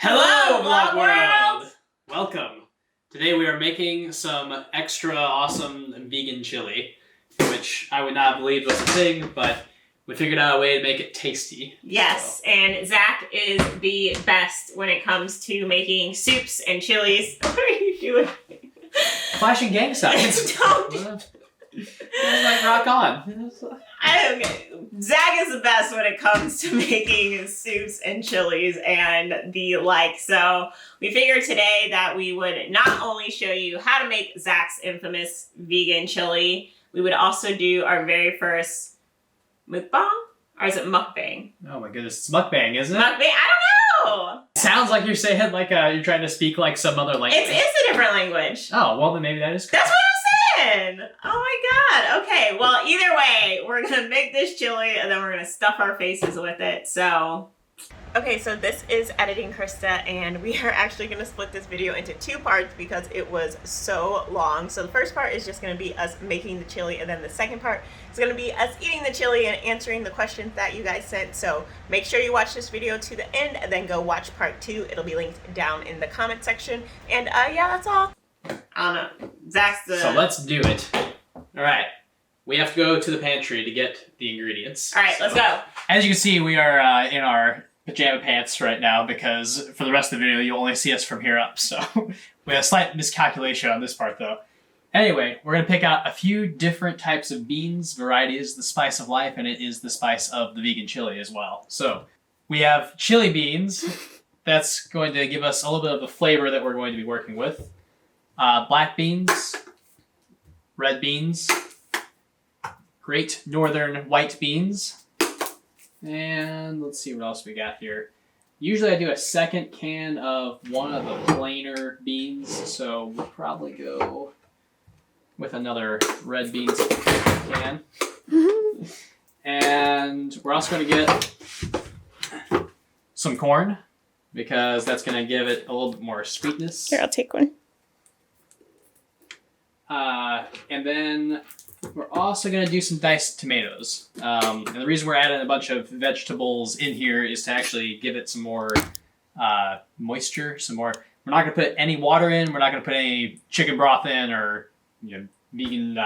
Hello, Vlog World! Welcome. Today we are making some extra awesome vegan chili, which I would not believe was a thing, but we figured out a way to make it tasty. Yes, and Zach is the best when it comes to making soups and chilies. What are you doing? Flashing gang signs. Don't. Like rock on. Zach is the best when it comes to making soups and chilies and the like. So we figured today that we would not only show you how to make Zach's infamous vegan chili, we would also do our very first mukbang? Or is it mukbang? Oh my goodness, it's mukbang, isn't it? Mukbang? I don't know! Sounds like you're saying like you're trying to speak like some other language. It's a different language. Oh, well then maybe that is correct. That's what I'm saying! Oh my god. Okay, well either way, we're gonna make this chili and then we're gonna stuff our faces with it, so... Okay, so this is Editing Krista, and we are actually going to split this video into two parts because it was so long. So the first part is just going to be us making the chili, and then the second part is going to be us eating the chili and answering the questions that you guys sent. So make sure you watch this video to the end, and then go watch part 2. It'll be linked down in the comment section. And yeah, that's all. I don't know. Zach's the... So let's do it. Alright. We have to go to the pantry to get the ingredients. Alright, let's go. As you can see, we are in our pajama pants right now because for the rest of the video you'll only see us from here up, so we have a slight miscalculation on this part though. Anyway, we're going to pick out a few different types of beans. Variety is the spice of life, and it is the spice of the vegan chili as well. So we have chili beans. That's going to give us a little bit of the flavor that we're going to be working with. Black beans, red beans, Great Northern white beans, and let's see what else we got here. Usually I do a second can of one of the plainer beans, so we'll probably go with another red beans can. And we're also going to get some corn, because that's going to give it a little bit more sweetness. Here, I'll take one. And then we're also going to do some diced tomatoes. And the reason we're adding a bunch of vegetables in here is to actually give it some more moisture, some more... We're not going to put any water in, we're not going to put any chicken broth in, or vegan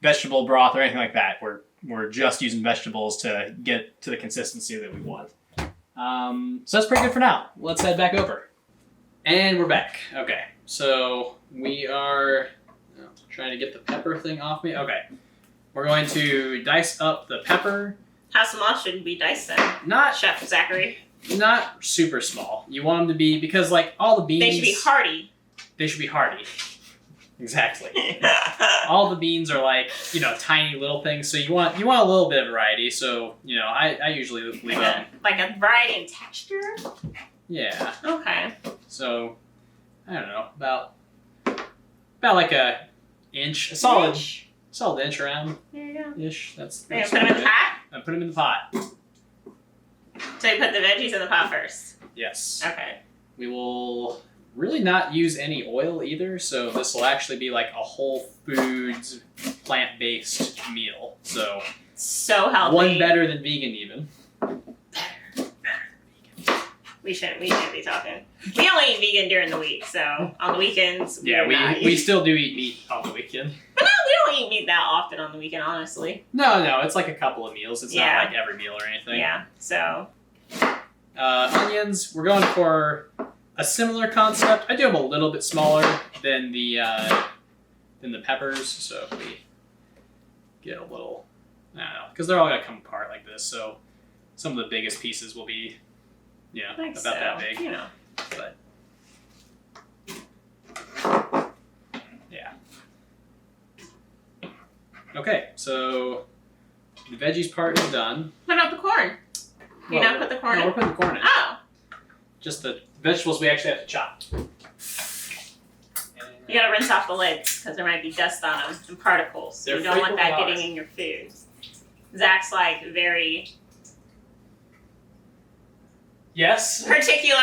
vegetable broth or anything like that. We're just using vegetables to get to the consistency that we want. So that's pretty good for now. Let's head back over. And we're back. Okay, so we are... trying to get the pepper thing off me. Okay. We're going to dice up the pepper. How small should be diced then? Not Chef Zachary. Not super small. You want them to be, because like all the beans... They should be hearty. They should be hearty. Exactly. All the beans are like, tiny little things, so you want a little bit of variety, so, I usually leave them. Like a variety in texture? Yeah. Okay. So, I don't know, about like a inch, a solid inch around. There you go. Ish. That's Are you gonna put them in the pot? I put them in the pot. So you put the veggies in the pot first? Yes. Okay. We will really not use any oil either, so this will actually be like a whole foods, plant-based meal. So healthy. One better than vegan even. We shouldn't be talking. We only eat vegan during the week, so on the weekends. We still do eat meat on the weekend. But no, we don't eat meat that often on the weekend, honestly. No, it's like a couple of meals. It's not like every meal or anything. Yeah, so. Onions, we're going for a similar concept. I do them a little bit smaller than the peppers, so if we get a little, I don't know, because they're all gonna come apart like this. So some of the biggest pieces will be. Yeah, like about that big. But yeah. Okay, so the veggies part is done. What about the corn? You not put the corn in? No, we're putting the corn in. Oh. Just the vegetables we actually have to chop. You gotta rinse off the lids because there might be dust on them and particles. So you don't want that getting in your food. Zach's like very... Yes. Particular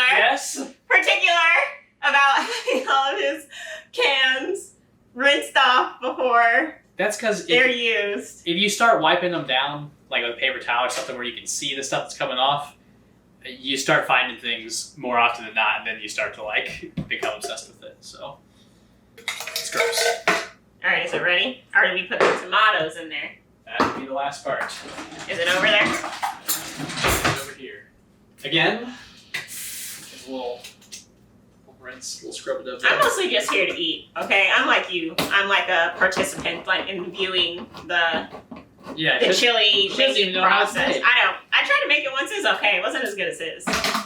about having all of his cans rinsed off before That's because they're used. If you start wiping them down, like with a paper towel or something where you can see the stuff that's coming off, you start finding things more often than not, and then you start to like become obsessed with it. So it's gross. All right, is it ready? Or do we put the tomatoes in there? That would be the last part. Is it over there? It's over here. Again, a little rinse, we'll scrub it up. I'm mostly just here to eat. Okay, I'm like you. I'm like a participant, like in viewing the chili making process. I tried to make it once. It was okay. It wasn't as good as his,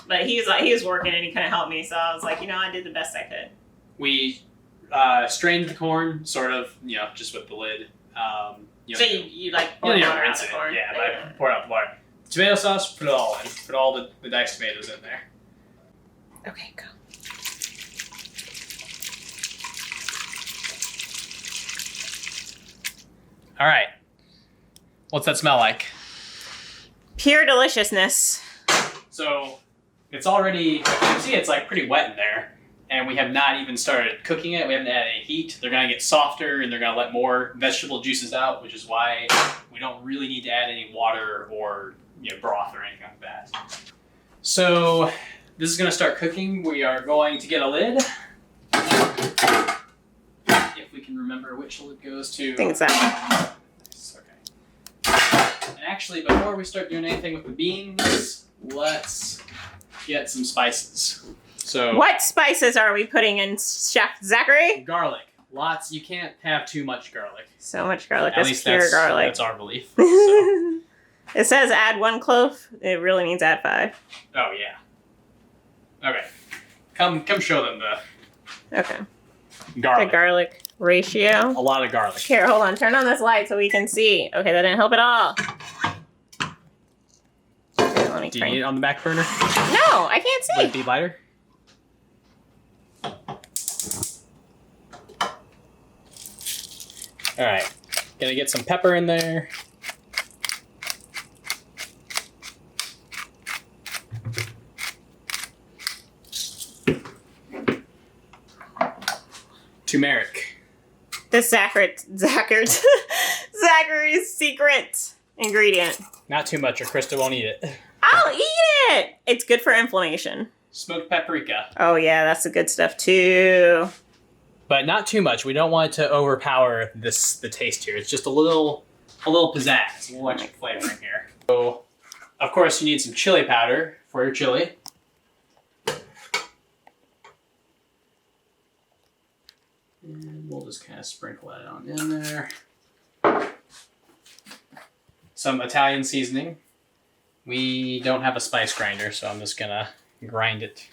but he was working and he couldn't help me. So I was like, I did the best I could. We strained the corn, sort of, just with the lid. So you like pour water out the corn? Yeah, I pour out the water. Tomato sauce, put it all in. Put all the diced tomatoes in there. Okay, go. All right. What's that smell like? Pure deliciousness. So it's already, you can see it's like pretty wet in there. And we have not even started cooking it. We haven't added any heat. They're going to get softer and they're going to let more vegetable juices out, which is why we don't really need to add any water or broth or anything like that. So this is going to start cooking. We are going to get a lid. If we can remember which lid goes to. I think it's that one. Nice, okay. And actually, before we start doing anything with the beans, let's get some spices. So, what spices are we putting in, Chef Zachary? Garlic. Lots. You can't have too much garlic. So much garlic. At least pure garlic. That's our belief. So. It says add 1 clove. It really means add 5. Oh, yeah. Okay. Come show them the Okay. garlic. The garlic ratio. A lot of garlic. Here, hold on. Turn on this light so we can see. Okay, that didn't help at all. Here, let me Do you need it on the back burner? No, I can't see. Would it be lighter? All right, gonna get some pepper in there. Turmeric. This Zachary's secret ingredient. Not too much or Krista won't eat it. I'll eat it! It's good for inflammation. Smoked paprika. Oh yeah, that's the good stuff too. But not too much. We don't want it to overpower the taste here. It's just a little pizzazz, a little extra flavor in here. So, of course, you need some chili powder for your chili. And we'll just kind of sprinkle that on in there. Some Italian seasoning. We don't have a spice grinder, so I'm just gonna grind it.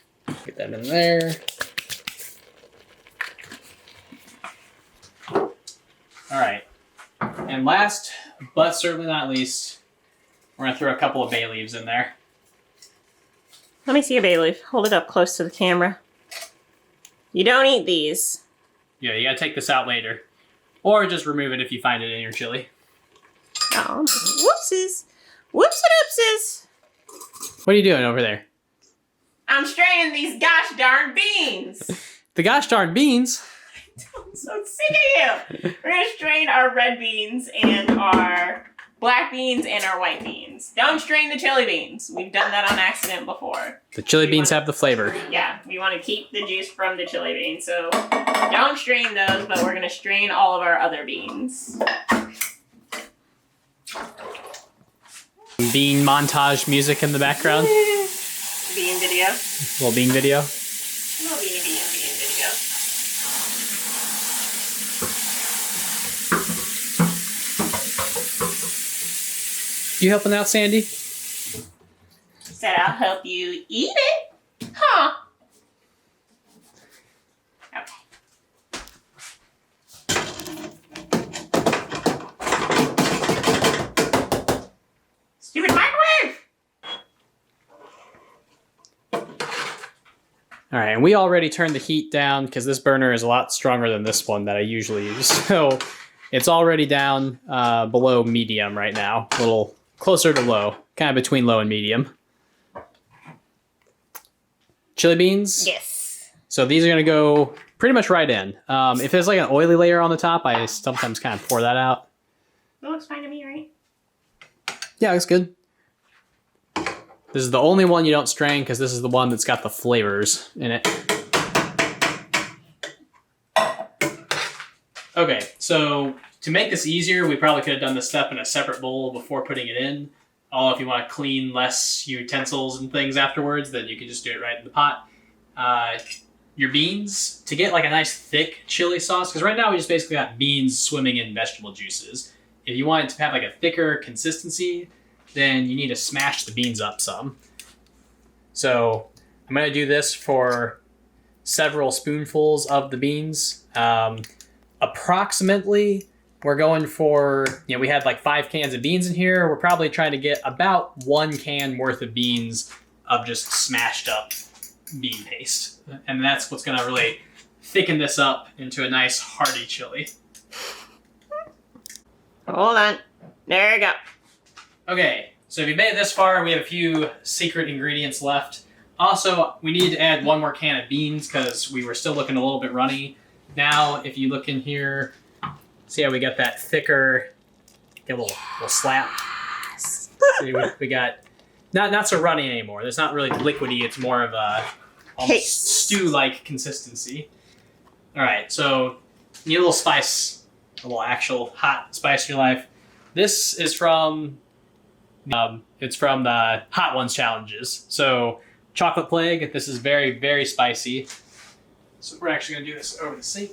Get that in there. All right, and last, but certainly not least, we're gonna throw a couple of bay leaves in there. Let me see a bay leaf. Hold it up close to the camera. You don't eat these. Yeah, you gotta take this out later. Or just remove it if you find it in your chili. Oh, whoopsies. Whoopsie-doopsies. What are you doing over there? I'm straining these gosh darn beans. The gosh darn beans? I'm so sick of you. We're going to strain our red beans and our black beans and our white beans. Don't strain the chili beans. We've done that on accident before. The chili beans have the flavor. Yeah, we want to keep the juice from the chili beans. So don't strain those, but we're going to strain all of our other beans. Bean montage music in the background. Bean video. Little bean video. Little bean video. You helping out, Sandy? Said I'll help you eat it. Huh. Stupid microwave! All right, and we already turned the heat down because this burner is a lot stronger than this one that I usually use. So it's already down below medium right now, a little closer to low, kind of between low and medium. Chili beans? Yes. So these are gonna go pretty much right in. If there's like an oily layer on the top, I sometimes kind of pour that out. That looks fine to me, right? Yeah, looks good. This is the only one you don't strain because this is the one that's got the flavors in it. Okay, so to make this easier, we probably could have done this step in a separate bowl before putting it in. Although if you want to clean less utensils and things afterwards, then you can just do it right in the pot. Your beans, to get like a nice thick chili sauce, because right now we just basically got beans swimming in vegetable juices. If you want it to have like a thicker consistency, then you need to smash the beans up some. So I'm going to do this for several spoonfuls of the beans. Approximately, we're going for, we had like 5 cans of beans in here. We're probably trying to get about 1 can worth of beans of just smashed up bean paste. And that's what's going to really thicken this up into a nice hearty chili. Hold on. There you go. Okay, so if you made it this far, we have a few secret ingredients left. Also, we need to add 1 more can of beans because we were still looking a little bit runny. Now, if you look in here, see how we got that thicker, get a little slap. See, we got not so runny anymore. It's not really liquidy. It's more of a almost stew-like consistency. All right, so you need a little spice, a little actual hot spice in your life. This is from it's from the Hot Ones challenges. So Chocolate Plague. This is very, very spicy. So we're actually going to do this over the sink.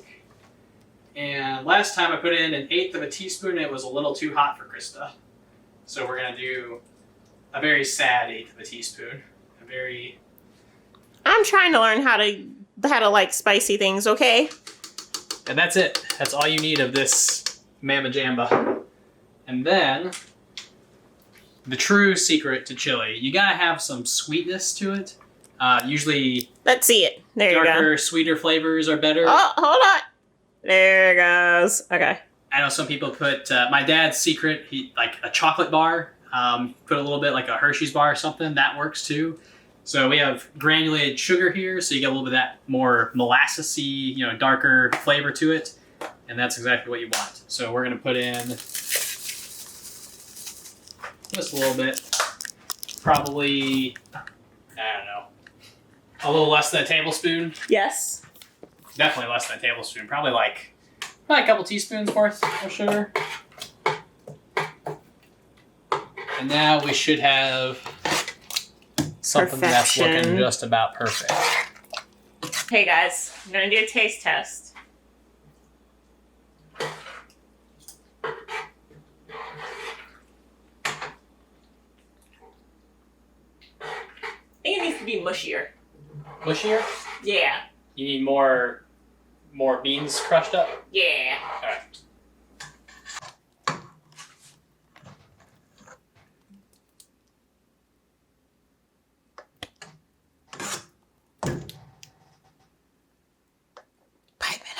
And last time I put in 1/8 of a teaspoon, it was a little too hot for Krysta. So we're going to do a very sad 1/8 of a teaspoon. I'm trying to learn how to like spicy things, okay? And that's it. That's all you need of this Mama Jamba. And then, the true secret to chili, you gotta have some sweetness to it. Usually, let's see it. There you go. Darker, sweeter flavors are better. Oh, hold on. There it goes. Okay. I know some people put, my dad's secret, like a chocolate bar, put a little bit like a Hershey's bar or something, that works too. So we have granulated sugar here, so you get a little bit of that more molassesy, darker flavor to it. And that's exactly what you want. So we're gonna put in just a little bit, probably, I don't know, a little less than a tablespoon. Yes. Definitely less than a tablespoon. Probably like a couple teaspoons worth of sugar. And now we should have something that's looking just about perfect. Hey guys, I'm gonna do a taste test. I think it needs to be mushier. Mushier? Yeah. You need more beans crushed up? Yeah. All right.